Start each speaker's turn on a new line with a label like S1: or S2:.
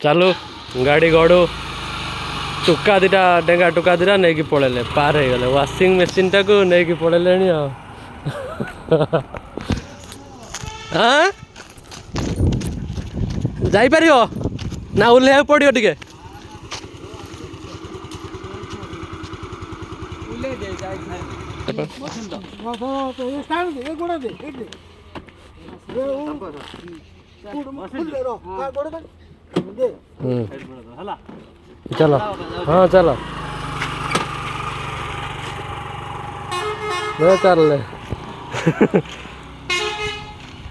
S1: ଚାଲୁ ଗାଡ଼ି ଗଡ଼ୁ ଟୁକା ଦୁଇଟା ଡେଙ୍ଗା ଟୁକା ଦୁଇଟା ନେଇକି ପଳେଇଲେ ପାର ହେଇଗଲେ ୱାସିଂ ମେସିନ୍ଟାକୁ ନେଇକି ପଳେଇଲେଣି ଆଉ ହଁ ଯାଇପାରିବ ନା ଓହ୍ଲେଇବାକୁ ପଡ଼ିବ ଟିକେ चलो हाँ चलो चल